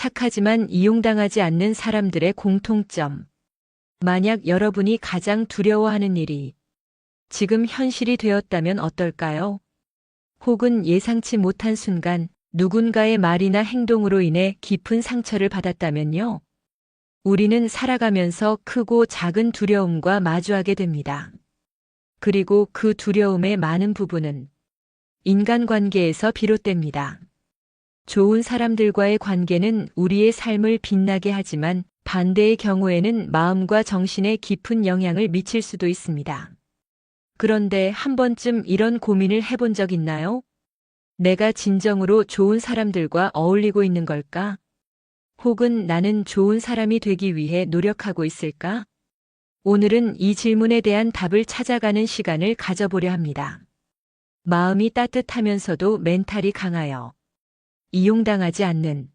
착하지만 이용당하지 않는 사람들의 공통점. 만약 여러분이 가장 두려워하는 일이 지금 현실이 되었다면 어떨까요? 혹은 예상치 못한 순간 누군가의 말이나 행동으로 인해 깊은 상처를 받았다면요? 우리는 살아가면서 크고 작은 두려움과 마주하게 됩니다. 그리고 그 두려움의 많은 부분은 인간관계에서 비롯됩니다. 좋은 사람들과의 관계는 우리의 삶을 빛나게 하지만 반대의 경우에는 마음과 정신에 깊은 영향을 미칠 수도 있습니다. 그런데 한 번쯤 이런 고민을 해본 적 있나요? 내가 진정으로 좋은 사람들과 어울리고 있는 걸까? 혹은 나는 좋은 사람이 되기 위해 노력하고 있을까? 오늘은 이 질문에 대한 답을 찾아가는 시간을 가져보려 합니다. 마음이 따뜻하면서도 멘탈이 강하여 이용당하지 않는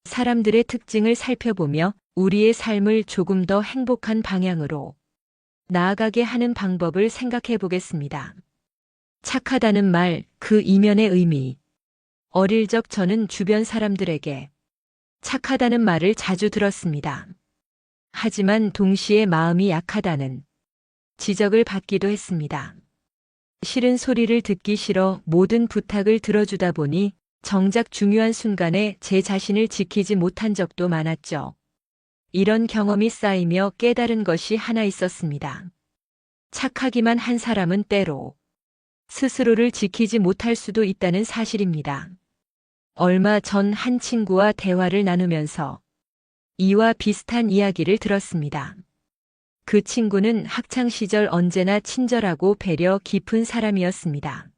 사람들의 특징을 살펴보며 우리의 삶을 조금 더 행복한 방향으로 나아가게 하는 방법을 생각해 보겠습니다. 착하다는 말, 그 이면의 의미. 어릴 적 저는 주변 사람들에게 착하다는 말을 자주 들었습니다. 하지만 동시에 마음이 약하다는 지적을 받기도 했습니다. 싫은 소리를 듣기 싫어 모든 부탁을 들어주다 보니 정작 중요한 순간에 제 자신을 지키지 못한 적도 많았죠. 이런 경험이 쌓이며 깨달은 것이 하나 있었습니다. 착하기만 한 사람은 때로 스스로를 지키지 못할 수도 있다는 사실입니다. 얼마 전 한 친구와 대화를 나누면서 이와 비슷한 이야기를 들었습니다. 그 친구는 학창시절 언제나 친절하고 배려 깊은 사람이었습니다.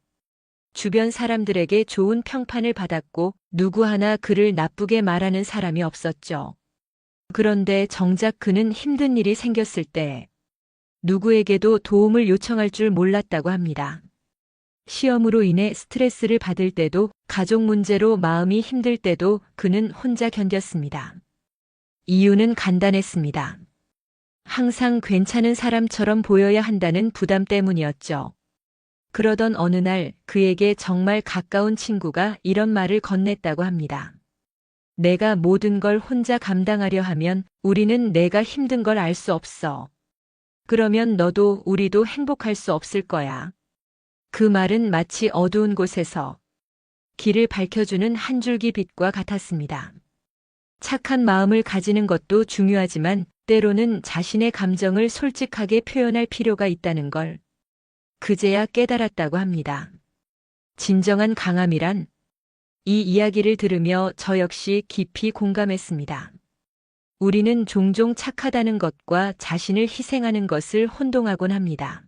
주변 사람들에게 좋은 평판을 받았고 누구 하나 그를 나쁘게 말하는 사람이 없었죠. 그런데 정작 그는 힘든 일이 생겼을 때 누구에게도 도움을 요청할 줄 몰랐다고 합니다. 시험으로 인해 스트레스를 받을 때도 가족 문제로 마음이 힘들 때도 그는 혼자 견뎠습니다. 이유는 간단했습니다. 항상 괜찮은 사람처럼 보여야 한다는 부담 때문이었죠. 그러던 어느 날 그에게 정말 가까운 친구가 이런 말을 건넸다고 합니다. 내가 모든 걸 혼자 감당하려 하면 우리는 내가 힘든 걸 알 수 없어. 그러면 너도 우리도 행복할 수 없을 거야. 그 말은 마치 어두운 곳에서 길을 밝혀주는 한 줄기 빛과 같았습니다. 착한 마음을 가지는 것도 중요하지만 때로는 자신의 감정을 솔직하게 표현할 필요가 있다는 걸 그제야 깨달았다고 합니다. 진정한 강함이란? 이 이야기를 들으며 저 역시 깊이 공감했습니다. 우리는 종종 착하다는 것과 자신을 희생하는 것을 혼동하곤 합니다.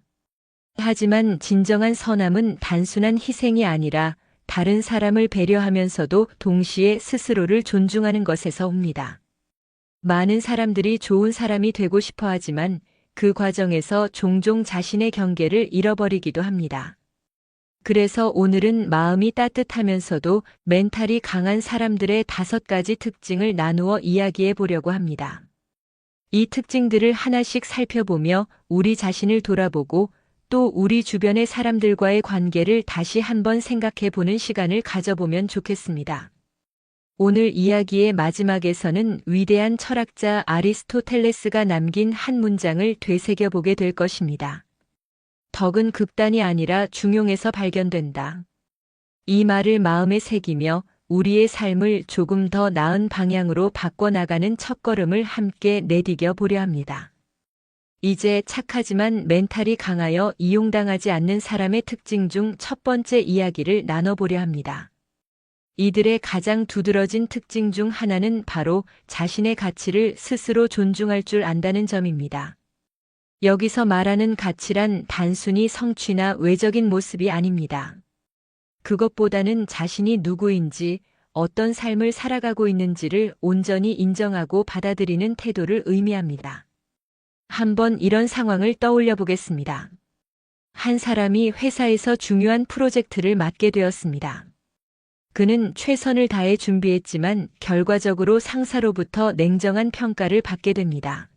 하지만 진정한 선함은 단순한 희생이 아니라 다른 사람을 배려하면서도 동시에 스스로를 존중하는 것에서 옵니다. 많은 사람들이 좋은 사람이 되고 싶어 하지만 그 과정에서 종종 자신의 경계를 잃어버리기도 합니다. 그래서 오늘은 마음이 따뜻하면서도 멘탈이 강한 사람들의 5가지 특징을 나누어 이야기해 보려고 합니다. 이 특징들을 하나씩 살펴보며 우리 자신을 돌아보고 또 우리 주변의 사람들과의 관계를 다시 한번 생각해 보는 시간을 가져보면 좋겠습니다. 오늘 이야기의 마지막에서는 위대한 철학자 아리스토텔레스가 남긴 한 문장을 되새겨 보게 될 것입니다. 덕은 극단이 아니라 중용에서 발견된다. 이 말을 마음에 새기며 우리의 삶을 조금 더 나은 방향으로 바꿔나가는 첫걸음을 함께 내디뎌 보려 합니다. 이제 착하지만 멘탈이 강하여 이용당하지 않는 사람의 특징 중 첫 번째 이야기를 나눠보려 합니다. 이들의 가장 두드러진 특징 중 하나는 바로 자신의 가치를 스스로 존중할 줄 안다는 점입니다. 여기서 말하는 가치란 단순히 성취나 외적인 모습이 아닙니다. 그것보다는 자신이 누구인지, 어떤 삶을 살아가고 있는지를 온전히 인정하고 받아들이는 태도를 의미합니다. 한번 이런 상황을 떠올려 보겠습니다. 한 사람이 회사에서 중요한 프로젝트를 맡게 되었습니다. 그는 최선을 다해 준비했지만 결과적으로 상사로부터 냉정한 평가를 받게 됩니다.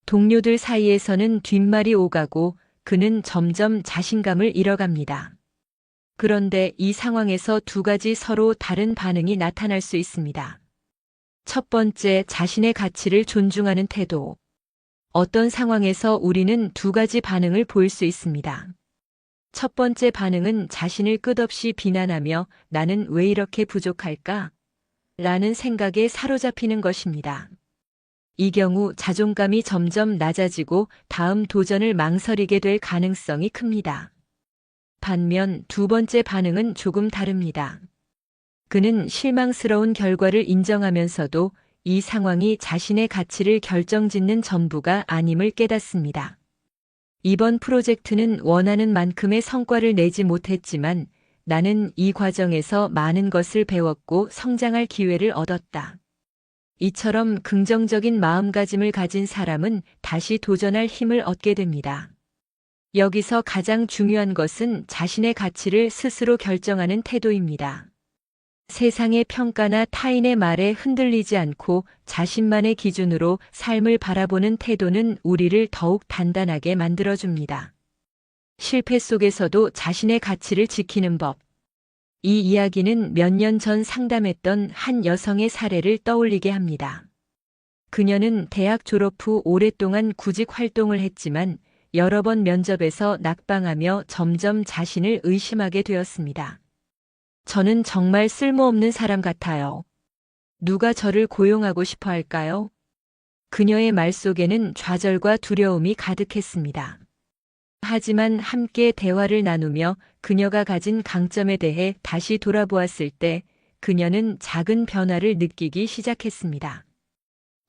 동료들 사이에서는 뒷말이 오가고 그는 점점 자신감을 잃어갑니다. 그런데 이 상황에서 2가지 서로 다른 반응이 나타날 수 있습니다. 첫 번째, 자신의 가치를 존중하는 태도. 어떤 상황에서 우리는 두 가지 반응을 보일 수 있습니다. 첫 번째 반응은 자신을 끝없이 비난하며 나는 왜 이렇게 부족할까? 라는 생각에 사로잡히는 것입니다. 이 경우 자존감이 점점 낮아지고 다음 도전을 망설이게 될 가능성이 큽니다. 반면 두 번째 반응은 조금 다릅니다. 그는 실망스러운 결과를 인정하면서도 이 상황이 자신의 가치를 결정짓는 전부가 아님을 깨닫습니다. 이번 프로젝트는 원하는 만큼의 성과를 내지 못했지만 나는 이 과정에서 많은 것을 배웠고 성장할 기회를 얻었다. 이처럼 긍정적인 마음가짐을 가진 사람은 다시 도전할 힘을 얻게 됩니다. 여기서 가장 중요한 것은 자신의 가치를 스스로 결정하는 태도입니다. 세상의 평가나 타인의 말에 흔들리지 않고 자신만의 기준으로 삶을 바라보는 태도는 우리를 더욱 단단하게 만들어줍니다. 실패 속에서도 자신의 가치를 지키는 법. 이 이야기는 몇 년 전 상담했던 한 여성의 사례를 떠올리게 합니다. 그녀는 대학 졸업 후 오랫동안 구직 활동을 했지만 여러 번 면접에서 낙방하며 점점 자신을 의심하게 되었습니다. 저는 정말 쓸모없는 사람 같아요. 누가 저를 고용하고 싶어 할까요? 그녀의 말 속에는 좌절과 두려움이 가득했습니다. 하지만 함께 대화를 나누며 그녀가 가진 강점에 대해 다시 돌아보았을 때 그녀는 작은 변화를 느끼기 시작했습니다.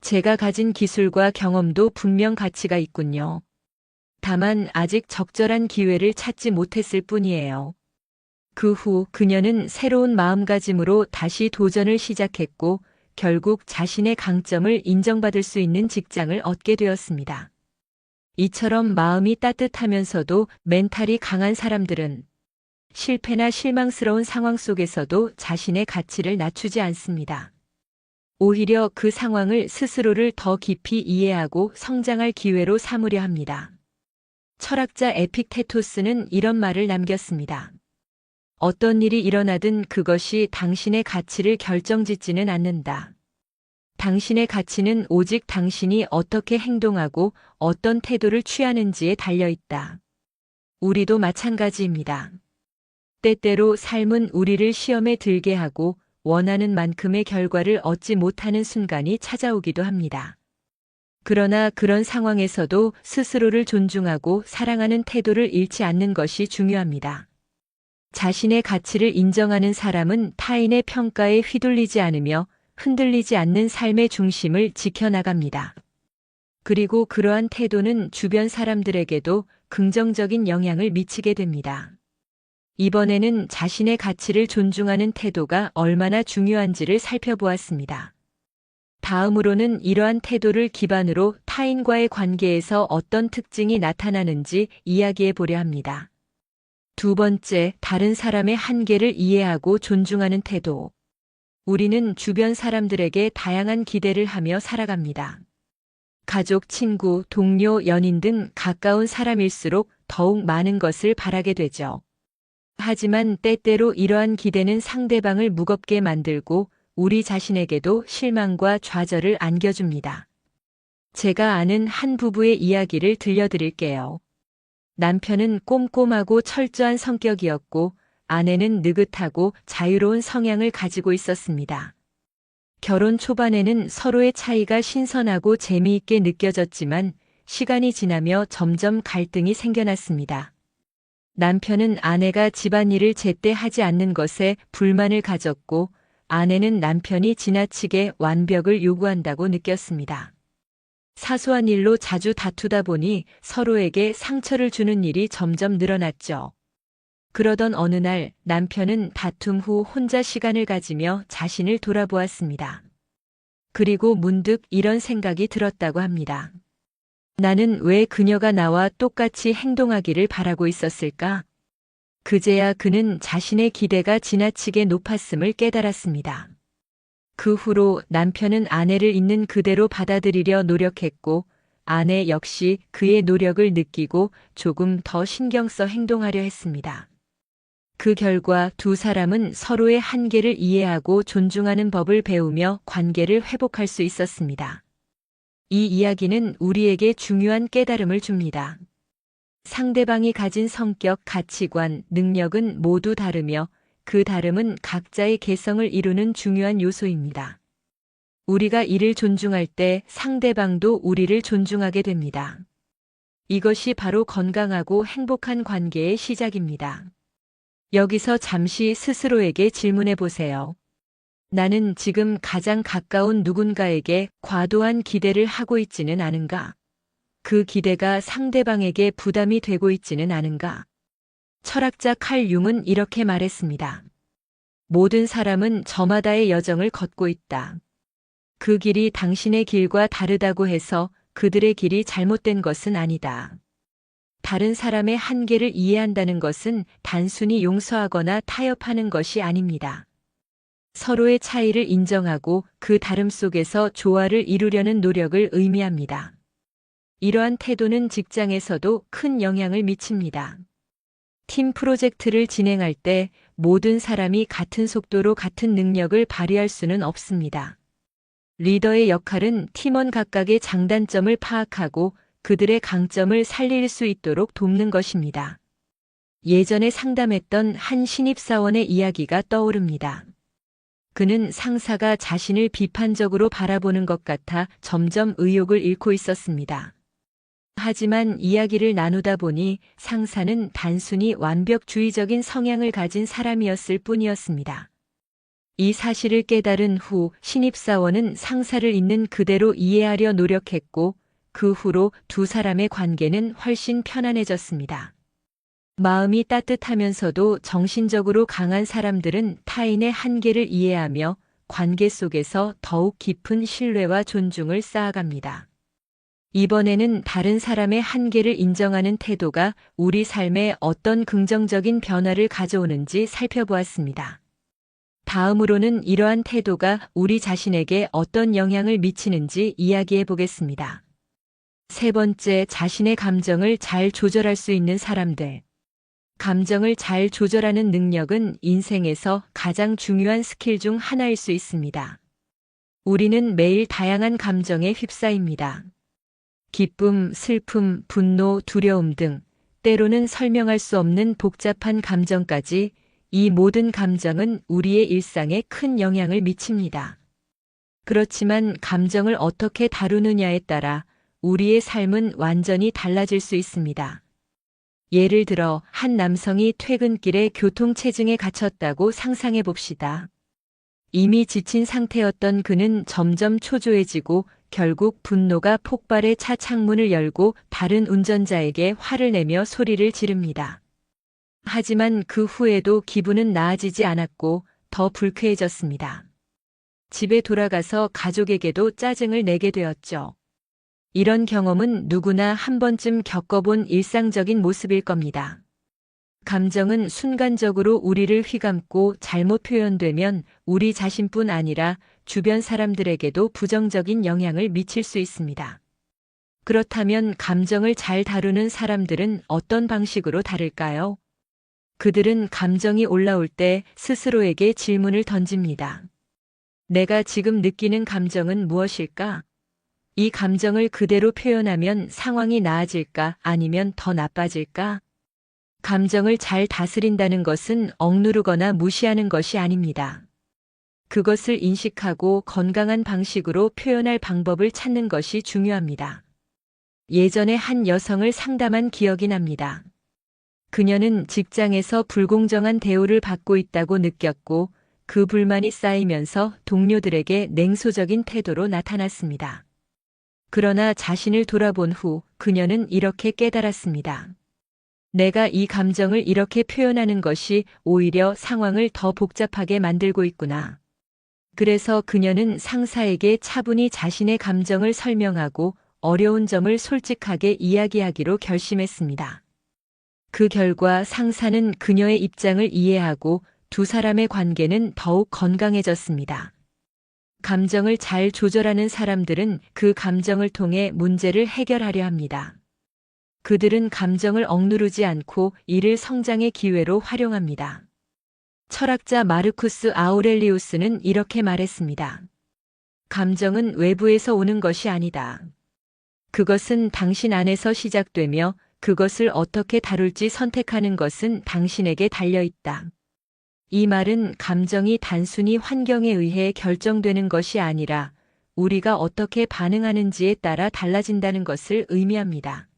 제가 가진 기술과 경험도 분명 가치가 있군요. 다만 아직 적절한 기회를 찾지 못했을 뿐이에요. 그 후 그녀는 새로운 마음가짐으로 다시 도전을 시작했고 결국 자신의 강점을 인정받을 수 있는 직장을 얻게 되었습니다. 이처럼 마음이 따뜻하면서도 멘탈이 강한 사람들은 실패나 실망스러운 상황 속에서도 자신의 가치를 낮추지 않습니다. 오히려 그 상황을 스스로를 더 깊이 이해하고 성장할 기회로 삼으려 합니다. 철학자 에픽테토스는 이런 말을 남겼습니다. 어떤 일이 일어나든 그것이 당신의 가치를 결정짓지는 않는다. 당신의 가치는 오직 당신이 어떻게 행동하고 어떤 태도를 취하는지에 달려 있다. 우리도 마찬가지입니다. 때때로 삶은 우리를 시험에 들게 하고 원하는 만큼의 결과를 얻지 못하는 순간이 찾아오기도 합니다. 그러나 그런 상황에서도 스스로를 존중하고 사랑하는 태도를 잃지 않는 것이 중요합니다. 자신의 가치를 인정하는 사람은 타인의 평가에 휘둘리지 않으며 흔들리지 않는 삶의 중심을 지켜나갑니다. 그리고 그러한 태도는 주변 사람들에게도 긍정적인 영향을 미치게 됩니다. 이번에는 자신의 가치를 존중하는 태도가 얼마나 중요한지를 살펴보았습니다. 다음으로는 이러한 태도를 기반으로 타인과의 관계에서 어떤 특징이 나타나는지 이야기해 보려 합니다. 두 번째, 다른 사람의 한계를 이해하고 존중하는 태도. 우리는 주변 사람들에게 다양한 기대를 하며 살아갑니다. 가족, 친구, 동료, 연인 등 가까운 사람일수록 더욱 많은 것을 바라게 되죠. 하지만 때때로 이러한 기대는 상대방을 무겁게 만들고 우리 자신에게도 실망과 좌절을 안겨줍니다. 제가 아는 한 부부의 이야기를 들려드릴게요. 남편은 꼼꼼하고 철저한 성격이었고 아내는 느긋하고 자유로운 성향을 가지고 있었습니다. 결혼 초반에는 서로의 차이가 신선하고 재미있게 느껴졌지만 시간이 지나며 점점 갈등이 생겨났습니다. 남편은 아내가 집안일을 제때 하지 않는 것에 불만을 가졌고 아내는 남편이 지나치게 완벽을 요구한다고 느꼈습니다. 사소한 일로 자주 다투다 보니 서로에게 상처를 주는 일이 점점 늘어났죠. 그러던 어느 날 남편은 다툼 후 혼자 시간을 가지며 자신을 돌아보았습니다. 그리고 문득 이런 생각이 들었다고 합니다. 나는 왜 그녀가 나와 똑같이 행동하기를 바라고 있었을까? 그제야 그는 자신의 기대가 지나치게 높았음을 깨달았습니다. 그 후로 남편은 아내를 있는 그대로 받아들이려 노력했고 아내 역시 그의 노력을 느끼고 조금 더 신경 써 행동하려 했습니다. 그 결과 두 사람은 서로의 한계를 이해하고 존중하는 법을 배우며 관계를 회복할 수 있었습니다. 이 이야기는 우리에게 중요한 깨달음을 줍니다. 상대방이 가진 성격, 가치관, 능력은 모두 다르며 그 다름은 각자의 개성을 이루는 중요한 요소입니다. 우리가 이를 존중할 때 상대방도 우리를 존중하게 됩니다. 이것이 바로 건강하고 행복한 관계의 시작입니다. 여기서 잠시 스스로에게 질문해 보세요. 나는 지금 가장 가까운 누군가에게 과도한 기대를 하고 있지는 않은가? 그 기대가 상대방에게 부담이 되고 있지는 않은가? 철학자 칼 융은 이렇게 말했습니다. 모든 사람은 저마다의 여정을 걷고 있다. 그 길이 당신의 길과 다르다고 해서 그들의 길이 잘못된 것은 아니다. 다른 사람의 한계를 이해한다는 것은 단순히 용서하거나 타협하는 것이 아닙니다. 서로의 차이를 인정하고 그 다름 속에서 조화를 이루려는 노력을 의미합니다. 이러한 태도는 직장에서도 큰 영향을 미칩니다. 팀 프로젝트를 진행할 때 모든 사람이 같은 속도로 같은 능력을 발휘할 수는 없습니다. 리더의 역할은 팀원 각각의 장단점을 파악하고 그들의 강점을 살릴 수 있도록 돕는 것입니다. 예전에 상담했던 한 신입사원의 이야기가 떠오릅니다. 그는 상사가 자신을 비판적으로 바라보는 것 같아 점점 의욕을 잃고 있었습니다. 하지만 이야기를 나누다 보니 상사는 단순히 완벽주의적인 성향을 가진 사람이었을 뿐이었습니다. 이 사실을 깨달은 후 신입사원은 상사를 있는 그대로 이해하려 노력했고 그 후로 두 사람의 관계는 훨씬 편안해졌습니다. 마음이 따뜻하면서도 정신적으로 강한 사람들은 타인의 한계를 이해하며 관계 속에서 더욱 깊은 신뢰와 존중을 쌓아갑니다. 이번에는 다른 사람의 한계를 인정하는 태도가 우리 삶에 어떤 긍정적인 변화를 가져오는지 살펴보았습니다. 다음으로는 이러한 태도가 우리 자신에게 어떤 영향을 미치는지 이야기해 보겠습니다. 세 번째, 자신의 감정을 잘 조절할 수 있는 사람들. 감정을 잘 조절하는 능력은 인생에서 가장 중요한 스킬 중 하나일 수 있습니다. 우리는 매일 다양한 감정에 휩싸입니다. 기쁨, 슬픔, 분노, 두려움 등 때로는 설명할 수 없는 복잡한 감정까지 이 모든 감정은 우리의 일상에 큰 영향을 미칩니다. 그렇지만 감정을 어떻게 다루느냐에 따라 우리의 삶은 완전히 달라질 수 있습니다. 예를 들어 한 남성이 퇴근길에 교통체증에 갇혔다고 상상해 봅시다. 이미 지친 상태였던 그는 점점 초조해지고 결국 분노가 폭발해 차 창문을 열고 다른 운전자에게 화를 내며 소리를 지릅니다. 하지만 그 후에도 기분은 나아지지 않았고 더 불쾌해졌습니다. 집에 돌아가서 가족에게도 짜증을 내게 되었죠. 이런 경험은 누구나 한 번쯤 겪어본 일상적인 모습일 겁니다. 감정은 순간적으로 우리를 휘감고 잘못 표현되면 우리 자신뿐 아니라 주변 사람들에게도 부정적인 영향을 미칠 수 있습니다. 그렇다면 감정을 잘 다루는 사람들은 어떤 방식으로 다룰까요? 그들은 감정이 올라올 때 스스로에게 질문을 던집니다. 내가 지금 느끼는 감정은 무엇일까? 이 감정을 그대로 표현하면 상황이 나아질까 아니면 더 나빠질까? 감정을 잘 다스린다는 것은 억누르거나 무시하는 것이 아닙니다. 그것을 인식하고 건강한 방식으로 표현할 방법을 찾는 것이 중요합니다. 예전에 한 여성을 상담한 기억이 납니다. 그녀는 직장에서 불공정한 대우를 받고 있다고 느꼈고 그 불만이 쌓이면서 동료들에게 냉소적인 태도로 나타났습니다. 그러나 자신을 돌아본 후 그녀는 이렇게 깨달았습니다. 내가 이 감정을 이렇게 표현하는 것이 오히려 상황을 더 복잡하게 만들고 있구나. 그래서 그녀는 상사에게 차분히 자신의 감정을 설명하고 어려운 점을 솔직하게 이야기하기로 결심했습니다. 그 결과 상사는 그녀의 입장을 이해하고 두 사람의 관계는 더욱 건강해졌습니다. 감정을 잘 조절하는 사람들은 그 감정을 통해 문제를 해결하려 합니다. 그들은 감정을 억누르지 않고 이를 성장의 기회로 활용합니다. 철학자 마르쿠스 아우렐리우스는 이렇게 말했습니다. 감정은 외부에서 오는 것이 아니다. 그것은 당신 안에서 시작되며 그것을 어떻게 다룰지 선택하는 것은 당신에게 달려 있다. 이 말은 감정이 단순히 환경에 의해 결정되는 것이 아니라 우리가 어떻게 반응하는지에 따라 달라진다는 것을 의미합니다.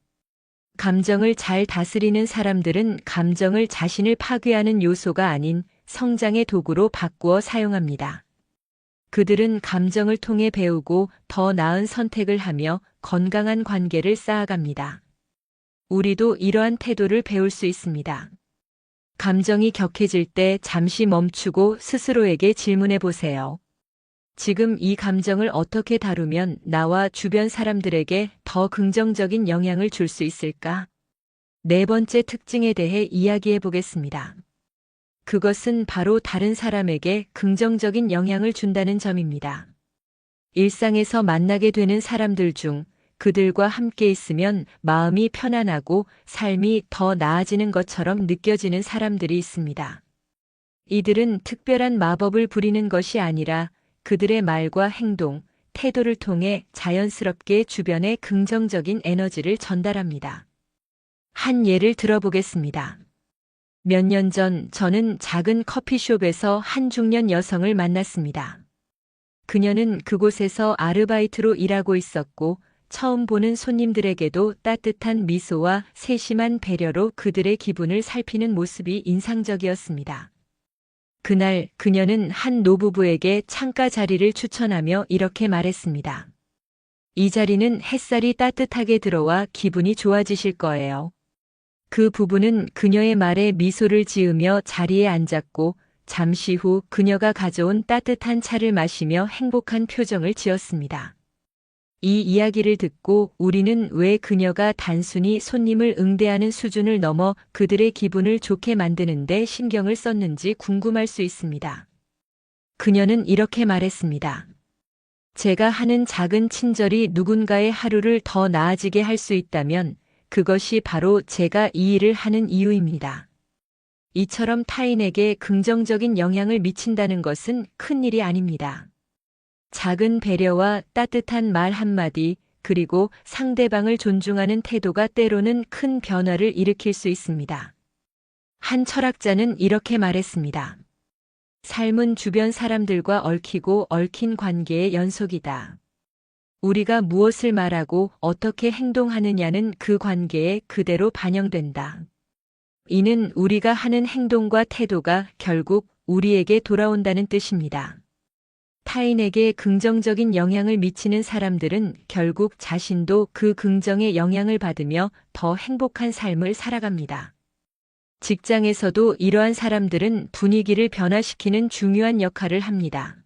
감정을 잘 다스리는 사람들은 감정을 자신을 파괴하는 요소가 아닌 성장의 도구로 바꾸어 사용합니다. 그들은 감정을 통해 배우고 더 나은 선택을 하며 건강한 관계를 쌓아갑니다. 우리도 이러한 태도를 배울 수 있습니다. 감정이 격해질 때 잠시 멈추고 스스로에게 질문해 보세요. 지금 이 감정을 어떻게 다루면 나와 주변 사람들에게 더 긍정적인 영향을 줄 수 있을까? 네 번째 특징에 대해 이야기해 보겠습니다. 그것은 바로 다른 사람에게 긍정적인 영향을 준다는 점입니다. 일상에서 만나게 되는 사람들 중 그들과 함께 있으면 마음이 편안하고 삶이 더 나아지는 것처럼 느껴지는 사람들이 있습니다. 이들은 특별한 마법을 부리는 것이 아니라 그들의 말과 행동, 태도를 통해 자연스럽게 주변에 긍정적인 에너지를 전달합니다. 한 예를 들어보겠습니다. 몇 년 전 저는 작은 커피숍에서 한 중년 여성을 만났습니다. 그녀는 그곳에서 아르바이트로 일하고 있었고 처음 보는 손님들에게도 따뜻한 미소와 세심한 배려로 그들의 기분을 살피는 모습이 인상적이었습니다. 그날 그녀는 한 노부부에게 창가 자리를 추천하며 이렇게 말했습니다. 이 자리는 햇살이 따뜻하게 들어와 기분이 좋아지실 거예요. 그 부부는 그녀의 말에 미소를 지으며 자리에 앉았고 잠시 후 그녀가 가져온 따뜻한 차를 마시며 행복한 표정을 지었습니다. 이 이야기를 듣고 우리는 왜 그녀가 단순히 손님을 응대하는 수준을 넘어 그들의 기분을 좋게 만드는 데 신경을 썼는지 궁금할 수 있습니다. 그녀는 이렇게 말했습니다. 제가 하는 작은 친절이 누군가의 하루를 더 나아지게 할 수 있다면 그것이 바로 제가 이 일을 하는 이유입니다. 이처럼 타인에게 긍정적인 영향을 미친다는 것은 큰일이 아닙니다. 작은 배려와 따뜻한 말 한마디, 그리고 상대방을 존중하는 태도가 때로는 큰 변화를 일으킬 수 있습니다. 한 철학자는 이렇게 말했습니다. 삶은 주변 사람들과 얽히고 얽힌 관계의 연속이다. 우리가 무엇을 말하고 어떻게 행동하느냐는 그 관계에 그대로 반영된다. 이는 우리가 하는 행동과 태도가 결국 우리에게 돌아온다는 뜻입니다. 타인에게 긍정적인 영향을 미치는 사람들은 결국 자신도 그 긍정의 영향을 받으며 더 행복한 삶을 살아갑니다. 직장에서도 이러한 사람들은 분위기를 변화시키는 중요한 역할을 합니다.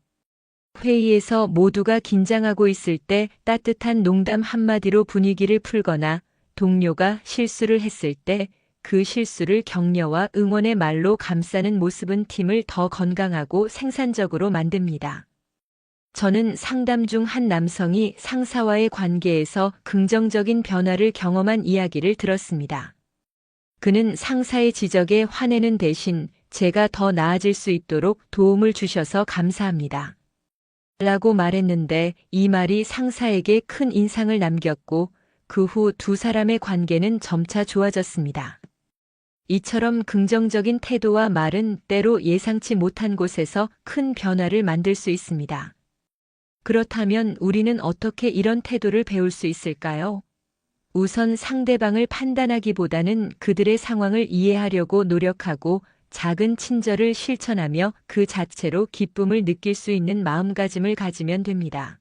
회의에서 모두가 긴장하고 있을 때 따뜻한 농담 한마디로 분위기를 풀거나 동료가 실수를 했을 때 그 실수를 격려와 응원의 말로 감싸는 모습은 팀을 더 건강하고 생산적으로 만듭니다. 저는 상담 중 한 남성이 상사와의 관계에서 긍정적인 변화를 경험한 이야기를 들었습니다. 그는 상사의 지적에 화내는 대신 제가 더 나아질 수 있도록 도움을 주셔서 감사합니다. 라고 말했는데 이 말이 상사에게 큰 인상을 남겼고 그 후 두 사람의 관계는 점차 좋아졌습니다. 이처럼 긍정적인 태도와 말은 때로 예상치 못한 곳에서 큰 변화를 만들 수 있습니다. 그렇다면 우리는 어떻게 이런 태도를 배울 수 있을까요? 우선 상대방을 판단하기보다는 그들의 상황을 이해하려고 노력하고 작은 친절을 실천하며 그 자체로 기쁨을 느낄 수 있는 마음가짐을 가지면 됩니다.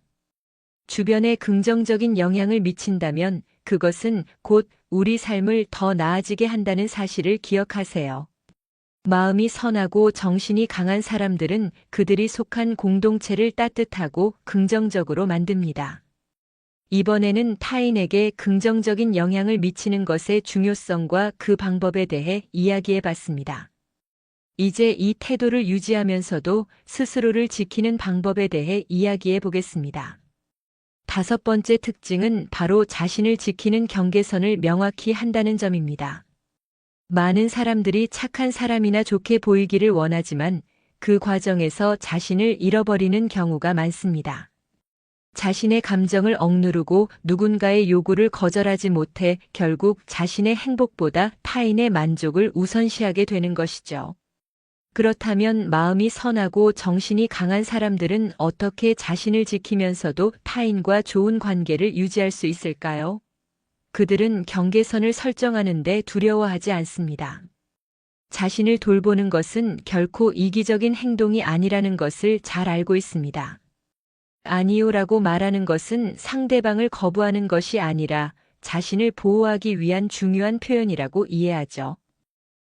주변에 긍정적인 영향을 미친다면 그것은 곧 우리 삶을 더 나아지게 한다는 사실을 기억하세요. 마음이 선하고 정신이 강한 사람들은 그들이 속한 공동체를 따뜻하고 긍정적으로 만듭니다. 이번에는 타인에게 긍정적인 영향을 미치는 것의 중요성과 그 방법에 대해 이야기해 봤습니다. 이제 이 태도를 유지하면서도 스스로를 지키는 방법에 대해 이야기해 보겠습니다. 5번째 특징은 바로 자신을 지키는 경계선을 명확히 한다는 점입니다. 많은 사람들이 착한 사람이나 좋게 보이기를 원하지만 그 과정에서 자신을 잃어버리는 경우가 많습니다. 자신의 감정을 억누르고 누군가의 요구를 거절하지 못해 결국 자신의 행복보다 타인의 만족을 우선시하게 되는 것이죠. 그렇다면 마음이 선하고 정신이 강한 사람들은 어떻게 자신을 지키면서도 타인과 좋은 관계를 유지할 수 있을까요? 그들은 경계선을 설정하는데 두려워하지 않습니다. 자신을 돌보는 것은 결코 이기적인 행동이 아니라는 것을 잘 알고 있습니다. 아니요라고 말하는 것은 상대방을 거부하는 것이 아니라 자신을 보호하기 위한 중요한 표현이라고 이해하죠.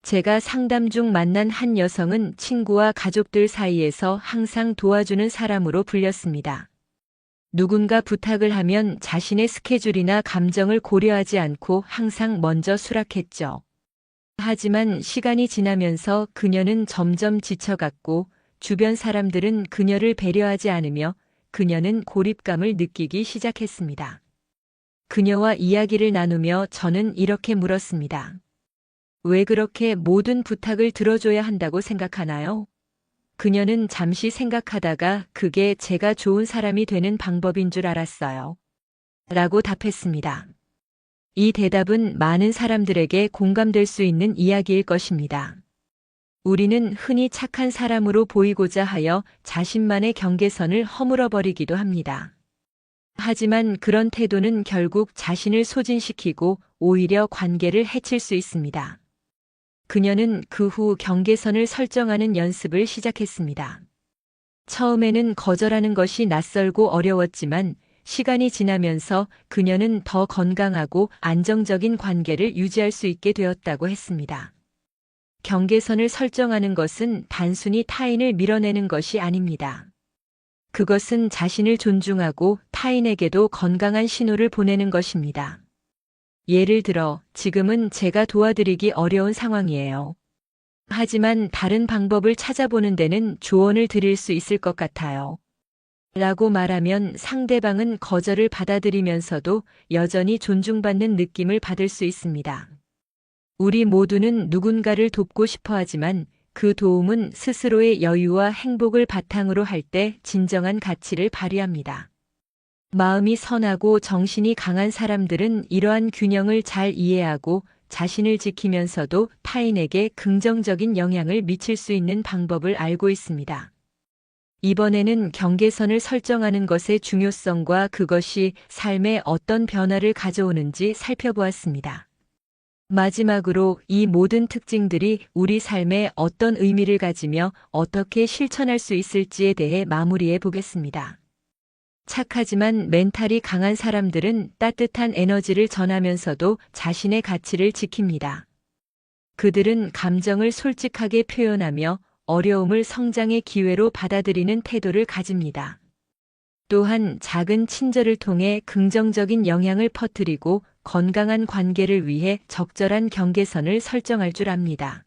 제가 상담 중 만난 한 여성은 친구와 가족들 사이에서 항상 도와주는 사람으로 불렸습니다. 누군가 부탁을 하면 자신의 스케줄이나 감정을 고려하지 않고 항상 먼저 수락했죠. 하지만 시간이 지나면서 그녀는 점점 지쳐갔고 주변 사람들은 그녀를 배려하지 않으며 그녀는 고립감을 느끼기 시작했습니다. 그녀와 이야기를 나누며 저는 이렇게 물었습니다. 왜 그렇게 모든 부탁을 들어줘야 한다고 생각하나요? 그녀는 잠시 생각하다가 그게 제가 좋은 사람이 되는 방법인 줄 알았어요. 라고 답했습니다. 이 대답은 많은 사람들에게 공감될 수 있는 이야기일 것입니다. 우리는 흔히 착한 사람으로 보이고자 하여 자신만의 경계선을 허물어버리기도 합니다. 하지만 그런 태도는 결국 자신을 소진시키고 오히려 관계를 해칠 수 있습니다. 그녀는 그 후 경계선을 설정하는 연습을 시작했습니다. 처음에는 거절하는 것이 낯설고 어려웠지만 시간이 지나면서 그녀는 더 건강하고 안정적인 관계를 유지할 수 있게 되었다고 했습니다. 경계선을 설정하는 것은 단순히 타인을 밀어내는 것이 아닙니다. 그것은 자신을 존중하고 타인에게도 건강한 신호를 보내는 것입니다. 예를 들어, 지금은 제가 도와드리기 어려운 상황이에요. 하지만 다른 방법을 찾아보는 데는 조언을 드릴 수 있을 것 같아요. 라고 말하면 상대방은 거절을 받아들이면서도 여전히 존중받는 느낌을 받을 수 있습니다. 우리 모두는 누군가를 돕고 싶어 하지만 그 도움은 스스로의 여유와 행복을 바탕으로 할 때 진정한 가치를 발휘합니다. 마음이 선하고 정신이 강한 사람들은 이러한 균형을 잘 이해하고 자신을 지키면서도 타인에게 긍정적인 영향을 미칠 수 있는 방법을 알고 있습니다. 이번에는 경계선을 설정하는 것의 중요성과 그것이 삶에 어떤 변화를 가져오는지 살펴보았습니다. 마지막으로 이 모든 특징들이 우리 삶에 어떤 의미를 가지며 어떻게 실천할 수 있을지에 대해 마무리해 보겠습니다. 착하지만 멘탈이 강한 사람들은 따뜻한 에너지를 전하면서도 자신의 가치를 지킵니다. 그들은 감정을 솔직하게 표현하며 어려움을 성장의 기회로 받아들이는 태도를 가집니다. 또한 작은 친절을 통해 긍정적인 영향을 퍼뜨리고 건강한 관계를 위해 적절한 경계선을 설정할 줄 압니다.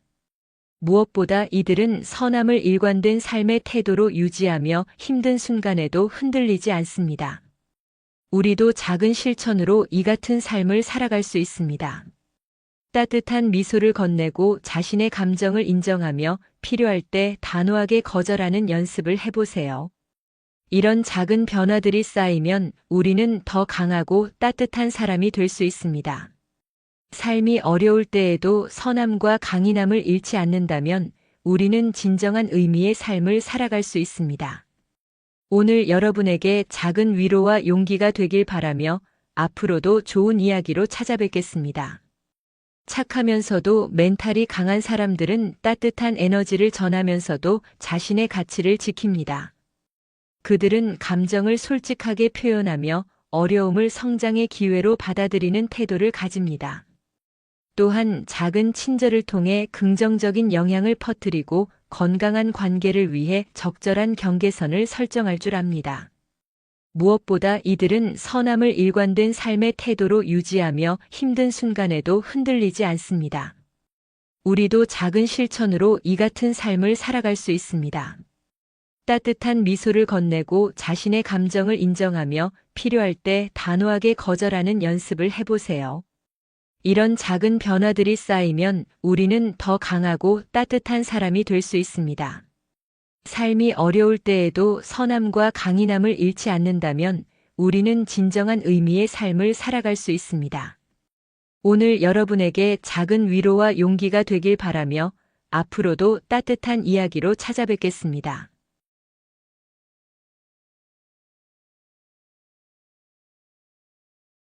무엇보다 이들은 선함을 일관된 삶의 태도로 유지하며 힘든 순간에도 흔들리지 않습니다. 우리도 작은 실천으로 이 같은 삶을 살아갈 수 있습니다. 따뜻한 미소를 건네고 자신의 감정을 인정하며 필요할 때 단호하게 거절하는 연습을 해보세요. 이런 작은 변화들이 쌓이면 우리는 더 강하고 따뜻한 사람이 될 수 있습니다. 삶이 어려울 때에도 선함과 강인함을 잃지 않는다면 우리는 진정한 의미의 삶을 살아갈 수 있습니다. 오늘 여러분에게 작은 위로와 용기가 되길 바라며 앞으로도 좋은 이야기로 찾아뵙겠습니다. 착하면서도 멘탈이 강한 사람들은 따뜻한 에너지를 전하면서도 자신의 가치를 지킵니다. 그들은 감정을 솔직하게 표현하며 어려움을 성장의 기회로 받아들이는 태도를 가집니다. 또한 작은 친절을 통해 긍정적인 영향을 퍼뜨리고 건강한 관계를 위해 적절한 경계선을 설정할 줄 압니다. 무엇보다 이들은 선함을 일관된 삶의 태도로 유지하며 힘든 순간에도 흔들리지 않습니다. 우리도 작은 실천으로 이 같은 삶을 살아갈 수 있습니다. 따뜻한 미소를 건네고 자신의 감정을 인정하며 필요할 때 단호하게 거절하는 연습을 해보세요. 이런 작은 변화들이 쌓이면 우리는 더 강하고 따뜻한 사람이 될 수 있습니다. 삶이 어려울 때에도 선함과 강인함을 잃지 않는다면 우리는 진정한 의미의 삶을 살아갈 수 있습니다. 오늘 여러분에게 작은 위로와 용기가 되길 바라며 앞으로도 따뜻한 이야기로 찾아뵙겠습니다.